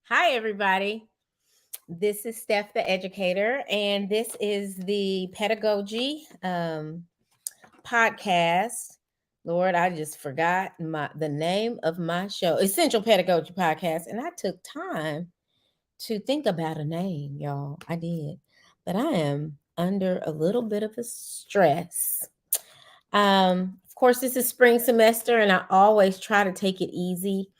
Hi, everybody. This is Steph, the educator, and this is the Pedagogy podcast. Lord, I just forgot the name of my show, Essential Pedagogy Podcast, and I took time to think about a name, y'all. I did, but I am under a little bit of a stress. Of course, this is spring semester, and I always try to take it easy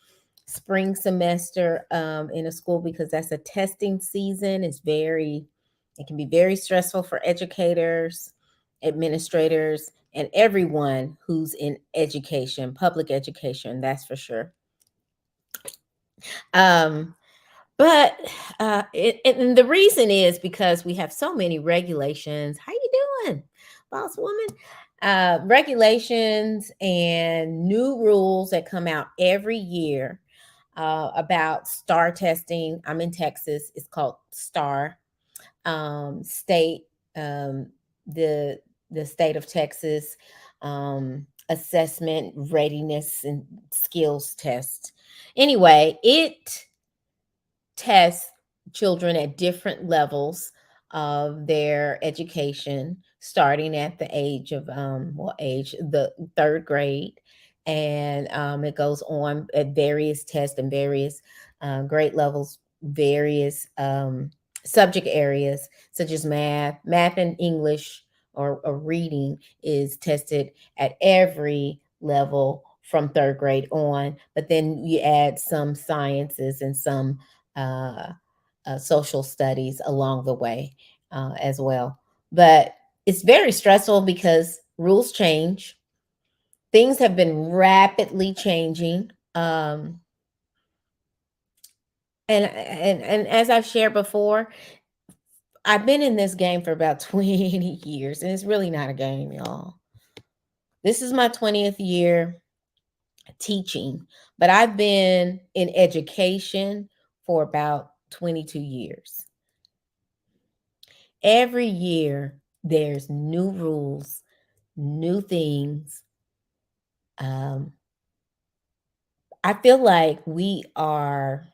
spring semester in a school because that's a testing season. It can be very stressful for educators, administrators, and everyone who's in education, public education, that's for sure. Um, but and the reason is because we have so many regulations. How you doing, boss woman? Regulations and new rules that come out every year about STAR testing. I'm in Texas. It's called STAR state. Um, the state of Texas assessment readiness and skills test. Anyway, it tests children at different levels of their education, starting at the age of the third grade, and it goes on at various tests and various grade levels, various subject areas such as math and English or reading is tested at every level from third grade on. But then you add some sciences and some uh, social studies along the way as well. But it's very stressful because rules change. Things have been rapidly changing. And as I've shared before, I've been in this game for about 20 years, and it's really not a game, y'all. This is my 20th year teaching, but I've been in education for about 22 years. Every year, there's new rules, new things. I feel like we are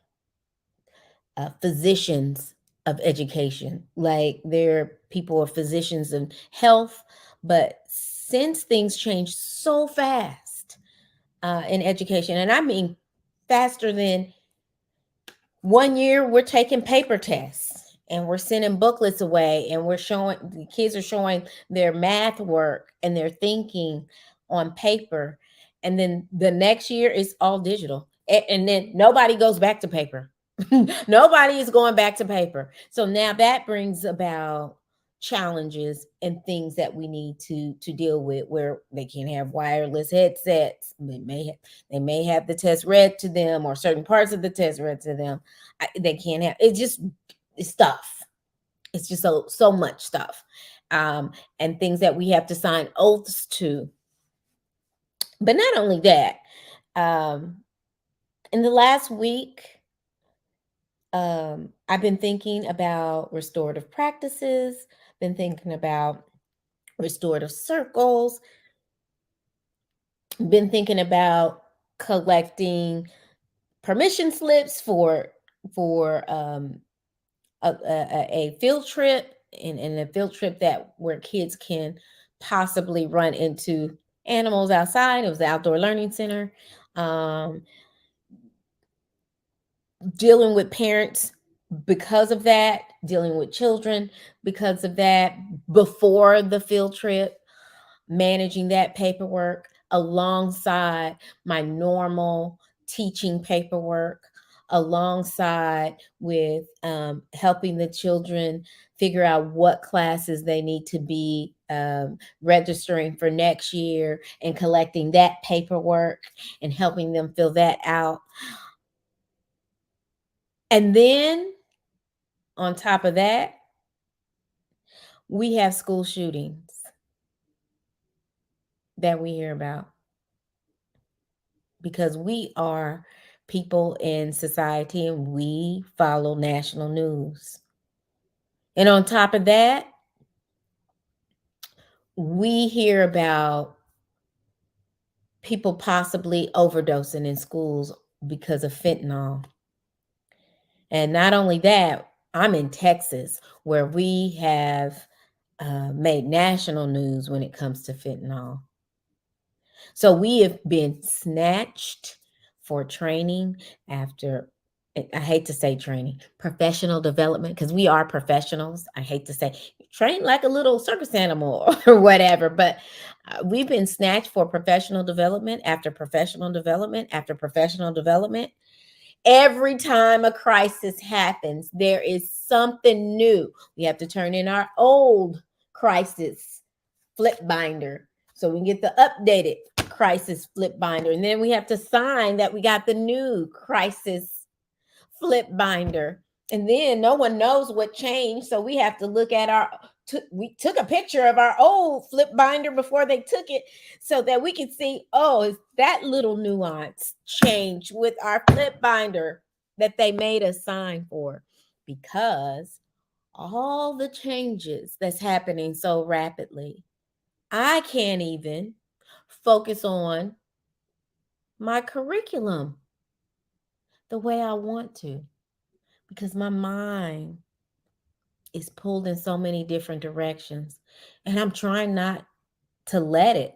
physicians of education. Like there, people are physicians of health, but since things change so fast in education, and I mean faster than 1 year, we're taking paper tests and we're sending booklets away, and the kids are showing their math work and their thinking on paper. And then the next year is all digital. And then nobody goes back to paper. Nobody is going back to paper. So now that brings about challenges and things that we need to deal with, where they can't have wireless headsets. They may have the test read to them, or certain parts of the test read to them. They can't have it's stuff. It's just so much stuff, and things that we have to sign oaths to. But not only that, in the last week, I've been thinking about restorative practices, been thinking about restorative circles, been thinking about collecting permission slips for a field trip, and a field trip that where kids can possibly run into animals outside. It was the outdoor learning center. Dealing with parents because of that, dealing with children because of that, before the field trip, managing that paperwork alongside my normal teaching paperwork, alongside with helping the children figure out what classes they need to be registering for next year, and collecting that paperwork and helping them fill that out. And then on top of that, we have school shootings. that we hear about because we are people in society and we follow national news. And on top of that, we hear about people possibly overdosing in schools because of fentanyl. And not only that, I'm in Texas where we have made national news when it comes to fentanyl. So we have been snatched for training after, I hate to say training, professional development, because we are professionals. I hate to say train like a little circus animal or whatever, but we've been snatched for professional development after professional development after professional development. Every time a crisis happens, there is something new. We have to turn in our old crisis flip binder so we can get the updated crisis flip binder. And then we have to sign that we got the new crisis flip binder. And then no one knows what changed. So we have to look at we took a picture of our old flip binder before they took it so that we can see, oh, is that little nuance change with our flip binder that they made us sign for? Because all the changes that's happening so rapidly, I can't even focus on my curriculum the way I want to because my mind is pulled in so many different directions. And I'm trying not to let it.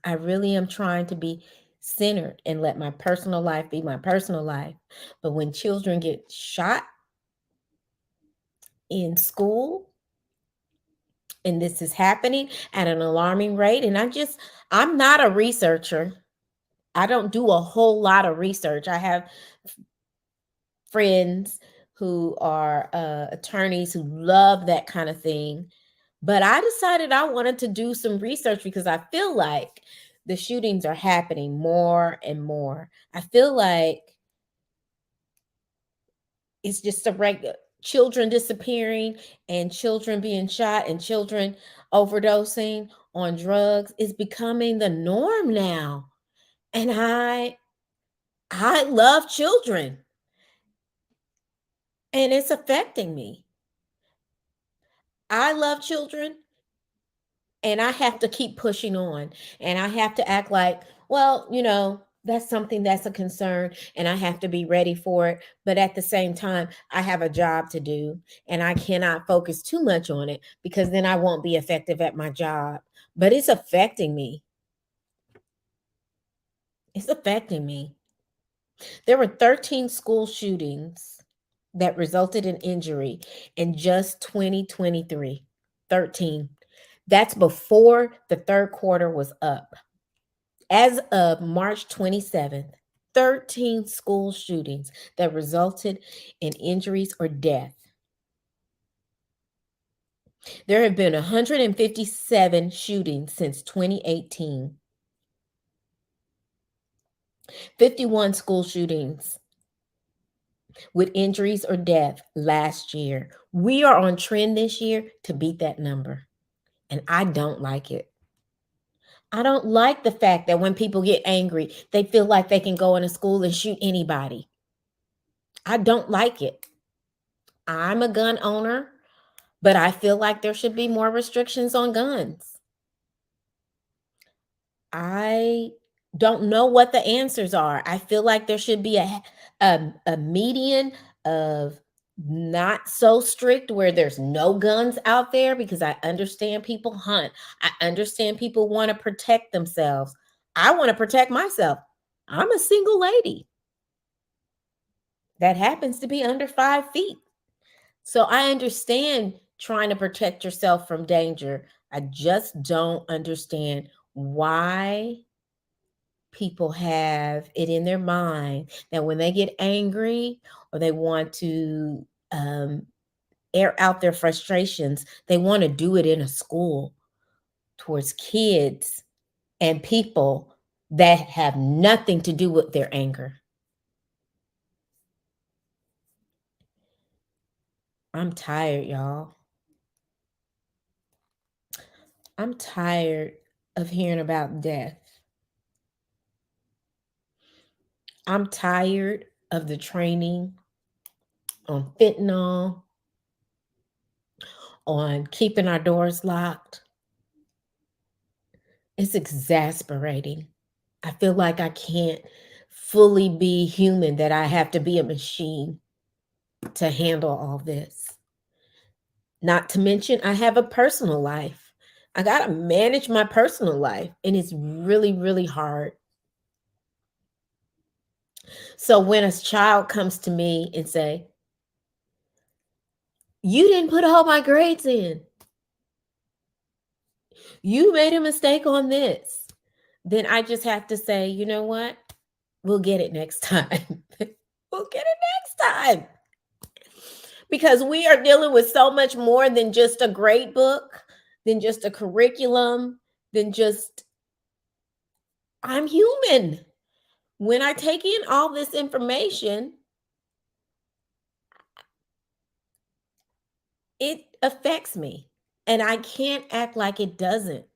I really am trying to be centered and let my personal life be my personal life. But when children get shot in school, and this is happening at an alarming rate, and I'm not a researcher. I don't do a whole lot of research. I have friends who are attorneys who love that kind of thing. But I decided I wanted to do some research because I feel like the shootings are happening more and more. I feel like it's just a regular children disappearing and children being shot and children overdosing on drugs is becoming the norm now. And I love children and it's affecting me. I love children and I have to keep pushing on and I have to act like, well, that's something that's a concern and I have to be ready for it. But at the same time, I have a job to do and I cannot focus too much on it because then I won't be effective at my job. But it's affecting me. It's affecting me. There were 13 school shootings that resulted in injury in just 2023. 13. That's before the third quarter was up. As of March 27th, 13 school shootings that resulted in injuries or death. There have been 157 shootings since 2018, 51 school shootings with injuries or death last year. We are on trend this year to beat that number, and I don't like it. I don't like the fact that when people get angry, they feel like they can go into school and shoot anybody. I don't like it. I'm a gun owner, but I feel like there should be more restrictions on guns. I don't know what the answers are. I feel like there should be a median of not so strict where there's no guns out there because I understand people hunt. I understand people want to protect themselves. I want to protect myself. I'm a single lady that happens to be under 5 feet. So I understand trying to protect yourself from danger. I just don't understand why people have it in their mind that when they get angry or they want to air out their frustrations, they want to do it in a school towards kids and people that have nothing to do with their anger. I'm tired, y'all. I'm tired of hearing about death. I'm tired of the training on fentanyl, on keeping our doors locked. It's exasperating. I feel like I can't fully be human, that I have to be a machine to handle all this. Not to mention, I have a personal life. I got to manage my personal life, and it's really, really hard. So when a child comes to me and say, "You didn't put all my grades in. You made a mistake on this," then I just have to say, "You know what? We'll get it next time." We'll get it next time. Because we are dealing with so much more than just a grade book, than just a curriculum, than just, I'm human. When I take in all this information, it affects me. And I can't act like it doesn't.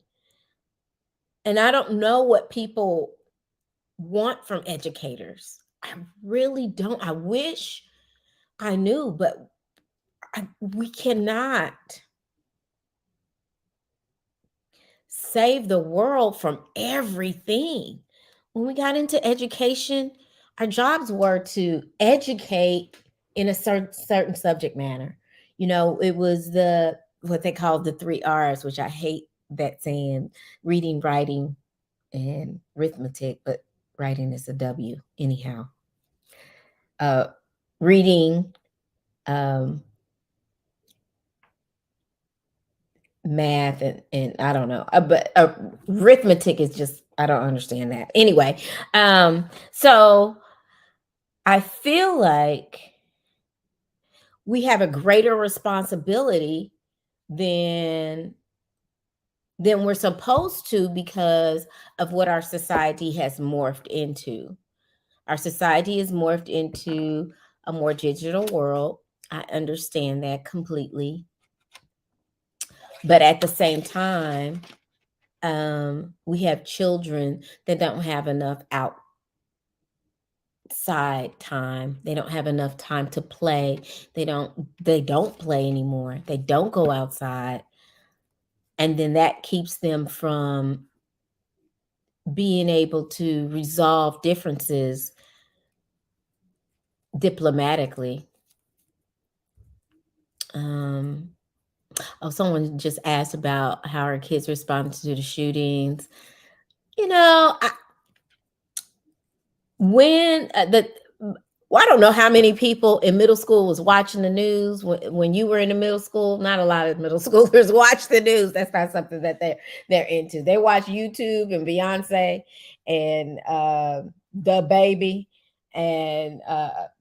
And I don't know what people want from educators. I really don't. I wish I knew, but we cannot save the world from everything. When we got into education, our jobs were to educate in a certain subject matter. It was the what they called the 3 R's, which I hate that saying: reading, writing, and arithmetic, but writing is a W anyhow. Reading, um, math, and I don't know, but arithmetic is just, I don't understand that. Anyway, so I feel like we have a greater responsibility than we're supposed to, because of what our society has morphed into. Our society has morphed into a more digital world. I understand that completely. But at the same time, we have children that don't have enough outside time. They don't have enough time to play. They don't play anymore. They don't go outside. And then that keeps them from being able to resolve differences diplomatically. Someone just asked about how our kids responded to the shootings. You know, when the well, I don't know how many people in middle school was watching the news when you were in the middle school. Not a lot of middle schoolers watch the news. That's not something that they're into. They watch YouTube and Beyonce and the baby, and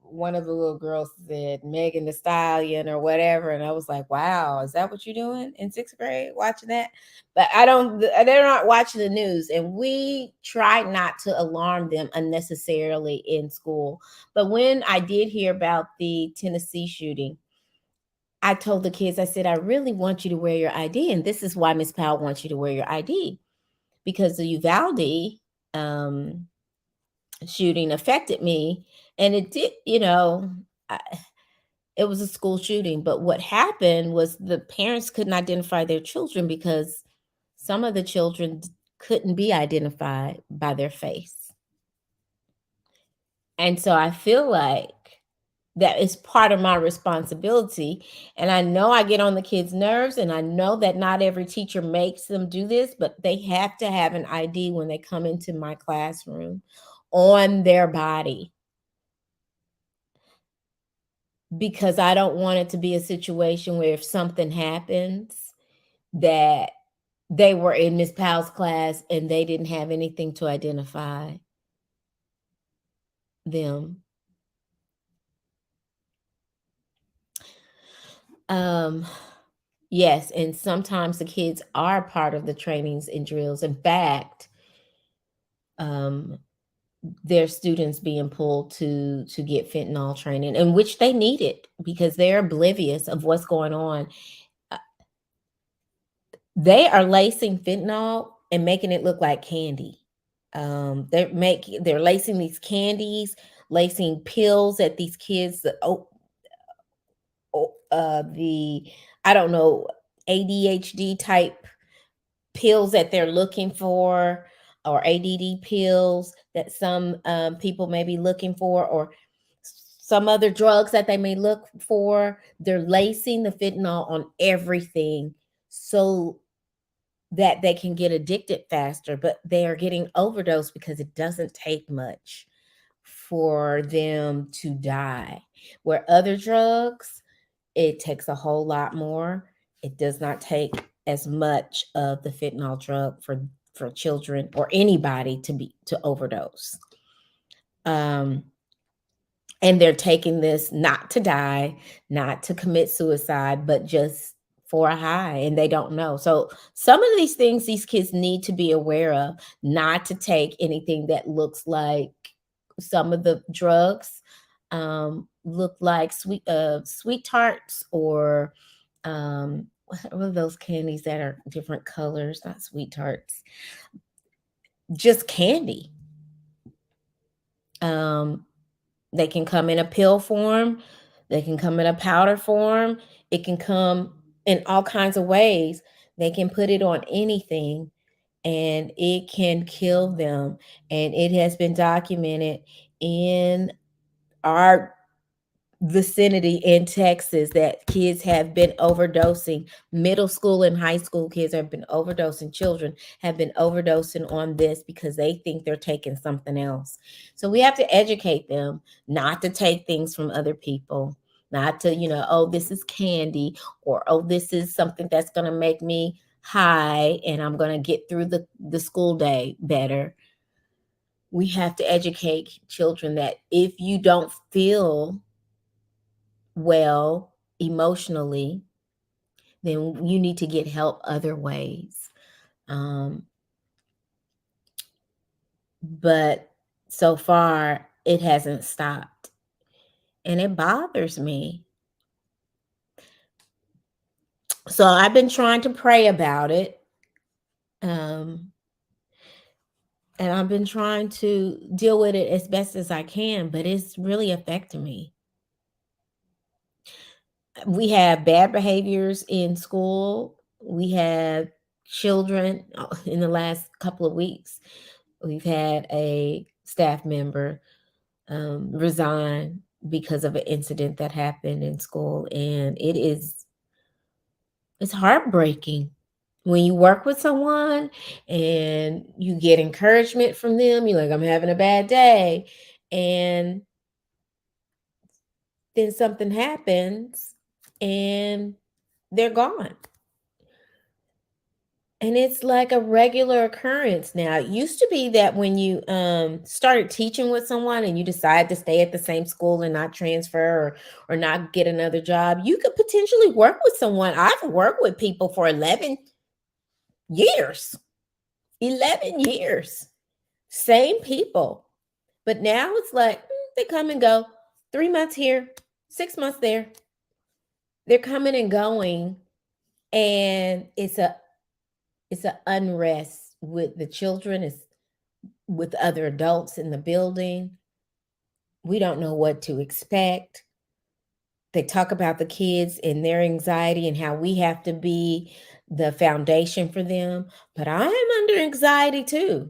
one of the little girls said Megan the Stallion or whatever, and I was like, wow, is that what you're doing in 6th grade, watching that? But they're not watching the news, and we try not to alarm them unnecessarily in school. But when I did hear about the Tennessee shooting, I told the kids, I said, I really want you to wear your ID, and this is why Miss Powell wants you to wear your ID, because the Uvalde shooting affected me, and it did, it was a school shooting. But what happened was the parents couldn't identify their children because some of the children couldn't be identified by their face. And so I feel like that is part of my responsibility. And I know I get on the kids' nerves, and I know that not every teacher makes them do this, but they have to have an ID when they come into my classroom on their body, because I don't want it to be a situation where if something happens, that they were in Miss Powell's class and they didn't have anything to identify them. Yes, and sometimes the kids are part of the trainings and drills. In fact, their students being pulled to get fentanyl training, and which they need it because they're oblivious of what's going on. They are lacing fentanyl and making it look like candy. They're lacing these candies, lacing pills at these kids. The I don't know, ADHD type pills that they're looking for, or ADD pills that some people may be looking for, or some other drugs that they may look for. They're lacing the fentanyl on everything so that they can get addicted faster, but they are getting overdosed because it doesn't take much for them to die. Where other drugs, it takes a whole lot more. It does not take as much of the fentanyl drug for children or anybody to overdose. Um, and they're taking this not to die, not to commit suicide, but just for a high, and they don't know. So some of these things these kids need to be aware of, not to take anything that looks like some of the drugs look like sweet tarts, or what are those candies that are different colors? Not sweet tarts, just candy. um They can come in a pill form, they can come in a powder form, it can come in all kinds of ways. They can put it on anything and it can kill them. And it has been documented in our vicinity in Texas that kids have been overdosing. Middle school and high school kids have been overdosing. Children have been overdosing on this because they think they're taking something else. So we have to educate them not to take things from other people, not to, oh, this is candy, or oh, this is something that's going to make me high and I'm going to get through the school day better. We have to educate children that if you don't feel well emotionally, then you need to get help other ways. Um, but so far, it hasn't stopped. And it bothers me. So I've been trying to pray about it. Um, and I've been trying to deal with it as best as I can, but it's really affecting me. We have bad behaviors in school. We have children in the last couple of weeks. We've had a staff member resign because of an incident that happened in school, and it's heartbreaking when you work with someone and you get encouragement from them. You're like, I'm having a bad day, and then something happens and they're gone. And it's like a regular occurrence now. It used to be that when you started teaching with someone and you decide to stay at the same school and not transfer, or not get another job, you could potentially work with someone. I've worked with people for 11 years. 11 years. Same people. But now it's like they come and go. 3 months here, 6 months there. They're coming and going, and it's a unrest with the children, it's with other adults in the building. We don't know what to expect. They talk about the kids and their anxiety and how we have to be the foundation for them, but I am under anxiety too.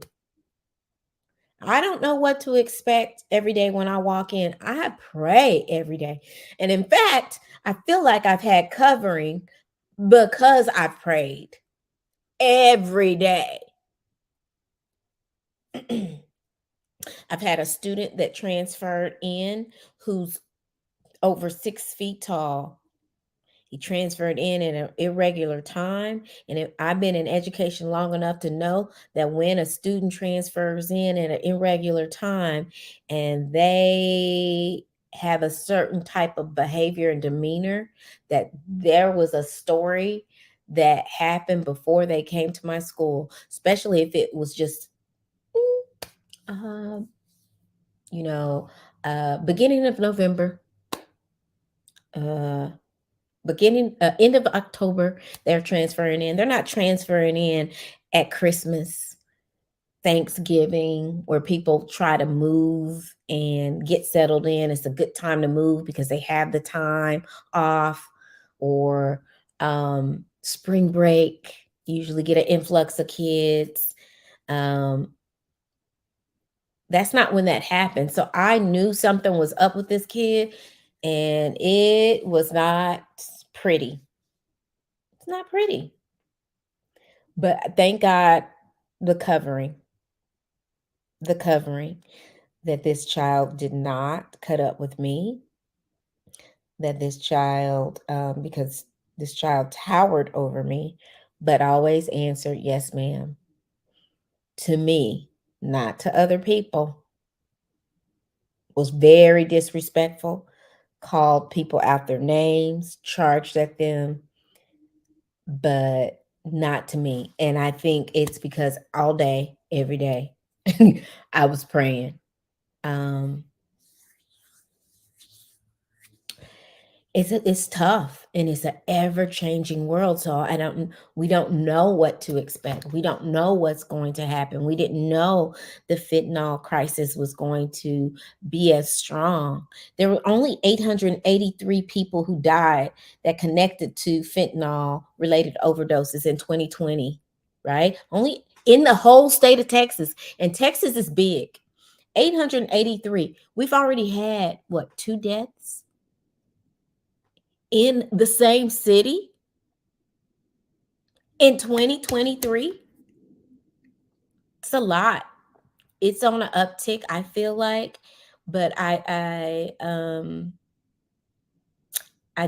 I don't know what to expect every day when I walk in. I pray every day. And in fact, I feel like I've had covering because I've prayed every day. I've had a student that transferred in who's over 6 feet tall. He transferred in at an irregular time. And I've been in education long enough to know that when a student transfers in at an irregular time and they have a certain type of behavior and demeanor, that there was a story that happened before they came to my school, especially if it was just, uh, you know, beginning of November. Uh, beginning end of October, they're transferring in. They're not transferring in at Christmas, Thanksgiving, where people try to move and get settled in. It's a good time to move because they have the time off, or spring break. Usually get an influx of kids. Um, that's not when that happened. So I knew something was up with this kid, and it was not pretty. It's not pretty. But thank God, the covering, the covering that this child did not cut up with me, that this child, because this child towered over me, but always answered, yes, ma'am, to me, not to other people, was very disrespectful, called people out their names, charged at them, but not to me. And I think it's because all day, every day, I was praying. Um, it's tough, and it's an ever changing world. So we don't know what to expect. We don't know what's going to happen. We didn't know the fentanyl crisis was going to be as strong. There were only 883 people who died that connected to fentanyl related overdoses in 2020, right? Only in the whole state of Texas. And Texas is big. 883. We've already had what, 2 deaths in the same city in 2023. It's a lot. It's on an uptick, I feel like, but I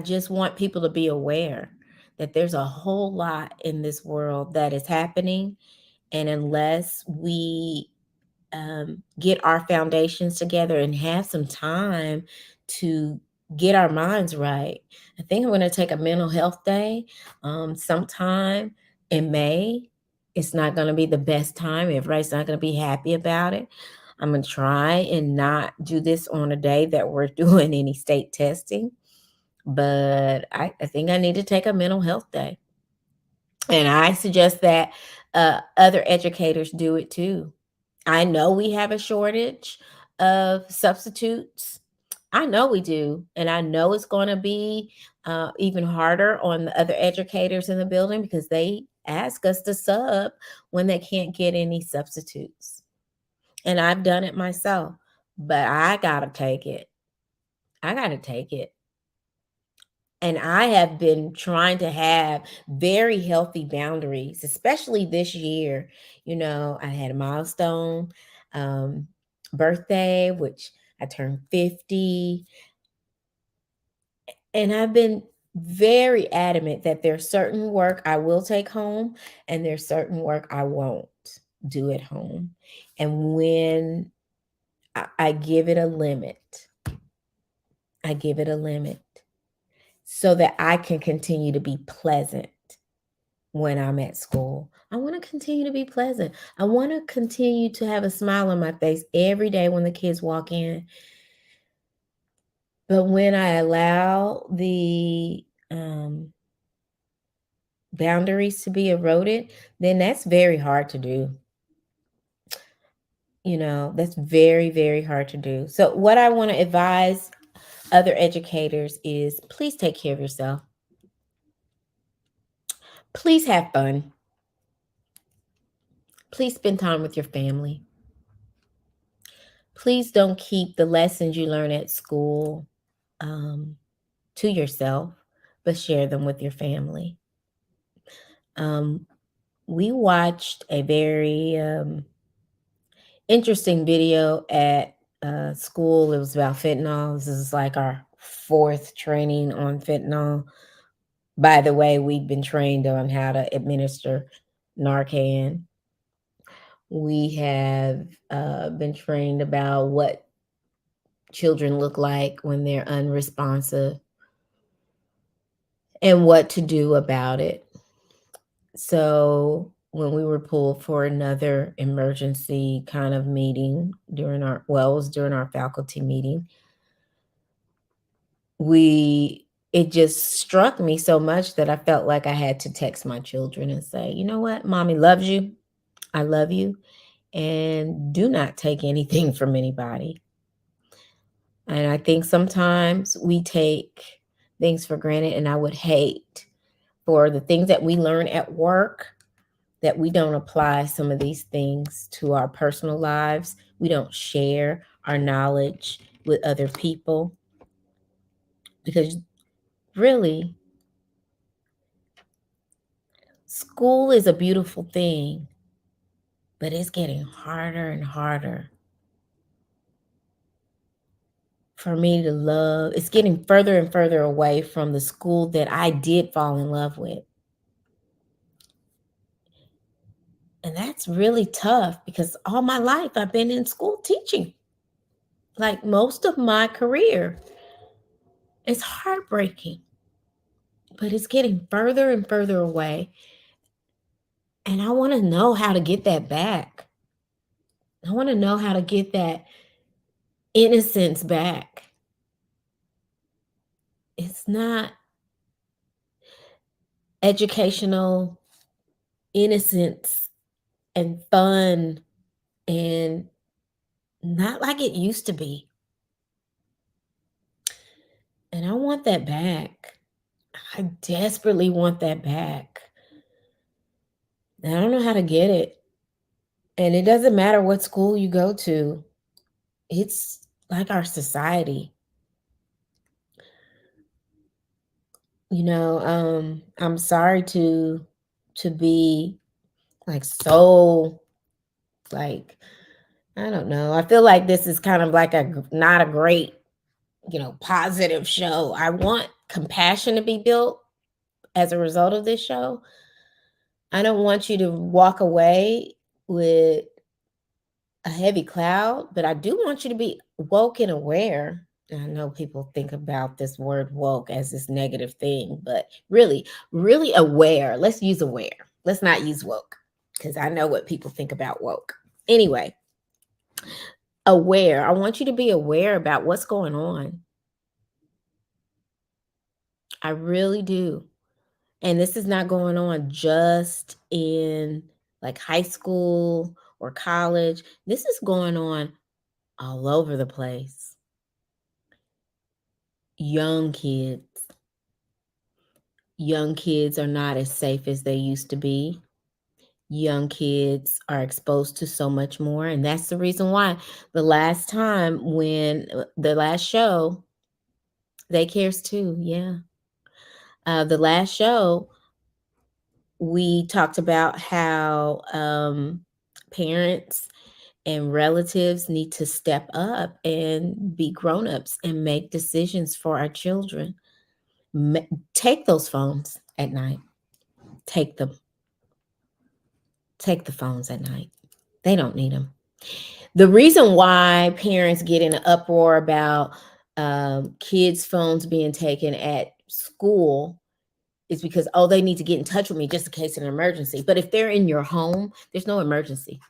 just want people to be aware that there's a whole lot in this world that is happening, and unless we get our foundations together and have some time to get our minds right. I think I'm going to take a mental health day sometime in May. It's not going to be the best time. Everybody's not going to be happy about it. I'm going to try and not do this on a day that we're doing any state testing, but I think I need to take a mental health day. And I suggest that other educators do it too. I know we have a shortage of substitutes. I know we do. And I know it's going to be even harder on the other educators in the building because they ask us to sub when they can't get any substitutes. And I've done it myself, but I got to take it. I got to take it. And I have been trying to have very healthy boundaries, especially this year. You know, I had a milestone um, birthday, which I turned 50. And I've been very adamant that there's certain work I will take home and there's certain work I won't do at home. And when I give it a limit, I give it a limit so that I can continue to be pleasant when I'm at school. I want to continue to be pleasant. I want to continue to have a smile on my face every day when the kids walk in. But when I allow the boundaries to be eroded, then that's very hard to do. You know, that's very, very hard to do. So, what I want to advise other educators is please take care of yourself. Please have fun. Please spend time with your family. Please don't keep the lessons you learn at school to yourself, but share them with your family. We watched a very interesting video at school. It was about fentanyl. This is like our fourth training on fentanyl. By the way, we've been trained on how to administer Narcan. We have been trained about what children look like when they're unresponsive and what to do about it. So when we were pulled for another emergency kind of meeting during it was during our faculty meeting, we it just struck me so much that I felt like I had to text my children and say, you know what, mommy loves you. I love you. And do not take anything from anybody. And I think sometimes we take things for granted, and I would hate for the things that we learn at work that we don't apply some of these things to our personal lives. We don't share our knowledge with other people because really, school is a beautiful thing, but it's getting harder and harder for me to love. It's getting further and further away from the school that I did fall in love with. And that's really tough because all my life I've been in school teaching, like most of my career. It's heartbreaking, but it's getting further and further away. And I want to know how to get that back. I want to know how to get that innocence back. It's not educational innocence and fun and not like it used to be. And I want that back. I desperately want that back. And I don't know how to get it. And it doesn't matter what school you go to, it's like our society. I'm sorry to be like so like I don't know. I feel like this is kind of like not a great, positive show. I want compassion to be built as a result of this show. I don't want you to walk away with a heavy cloud, but I do want you to be woke and aware. I know people think about this word woke as this negative thing, but really, really aware. Let's use aware. Let's not use woke because I know what people think about woke. Anyway, aware. I want you to be aware about what's going on. I really do. And this is not going on just in like high school or college. This is going on all over the place. Young kids. Young kids are not as safe as they used to be. Young kids are exposed to so much more. And that's the reason why the last show, They Cares Too, yeah. The last show, we talked about how parents and relatives need to step up and be grown-ups and make decisions for our children. Take those phones at night. Take them. Take the phones at night. They don't need them. The reason why parents get in an uproar about kids' phones being taken at school is because, oh, they need to get in touch with me just in case of an emergency. But if they're in your home, there's no emergency.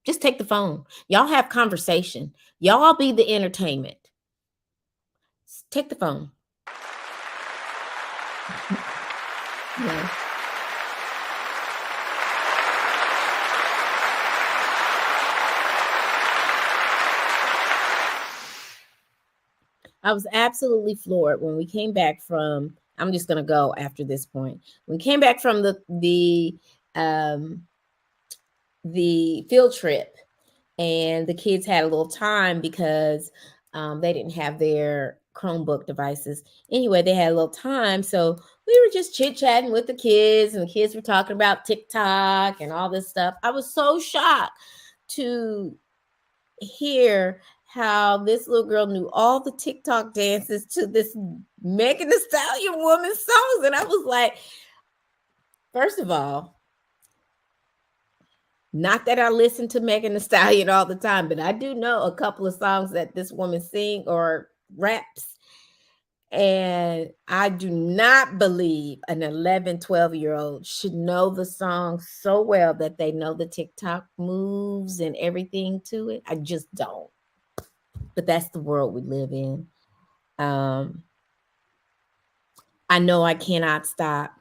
Just take the phone. Y'all have conversation. Y'all be the entertainment. Take the phone. Yeah. I was absolutely floored when we came back from. I'm just gonna go after this point. We came back from um, the field trip, and the kids had a little time because they didn't have their Chromebook devices. Anyway, they had a little time, so we were just chit chatting with the kids, and the kids were talking about TikTok and all this stuff. I was so shocked to hear how this little girl knew all the TikTok dances to this Megan Thee Stallion woman songs. And I was like, first of all, not that I listen to Megan Thee Stallion all the time, but I do know a couple of songs that this woman sing or raps. And I do not believe an 11, 12-year-old should know the song so well that they know the TikTok moves and everything to it. I just don't. But that's the world we live in. Um, I know I cannot stop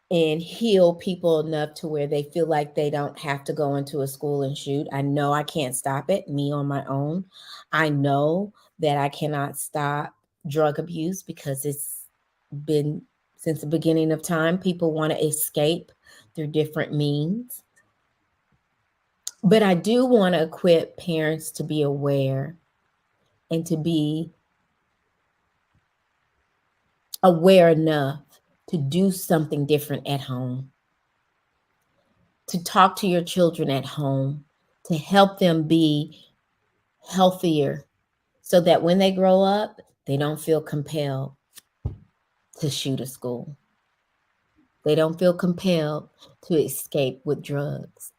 and heal people enough to where they feel like they don't have to go into a school and shoot. I know I can't stop it, me on my own. I know that I cannot stop drug abuse because it's been since the beginning of time. People want to escape through different means. But I do want to equip parents to be aware and to be aware enough to do something different at home, to talk to your children at home, to help them be healthier so that when they grow up, they don't feel compelled to shoot a school. They don't feel compelled to escape with drugs.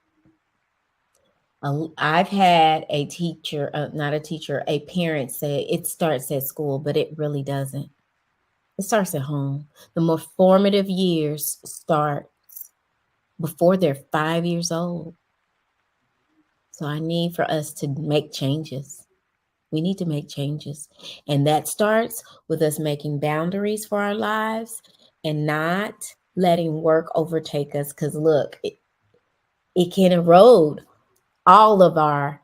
I've had a teacher, not a teacher, a parent say it starts at school, but it really doesn't. It starts at home. The more formative years start before they're 5 years old. So I need for us to make changes. We need to make changes. And that starts with us making boundaries for our lives and not letting work overtake us. Because look, it can erode all of our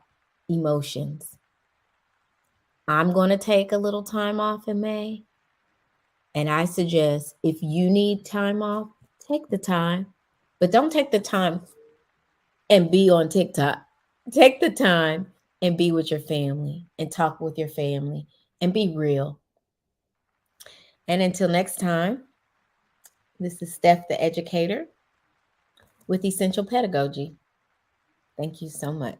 emotions. I'm going to take a little time off in May. And I suggest if you need time off, take the time. But don't take the time and be on TikTok. Take the time and be with your family and talk with your family and be real. And until next time, this is Steph, the educator, with Essential Pedagogy. Thank you so much.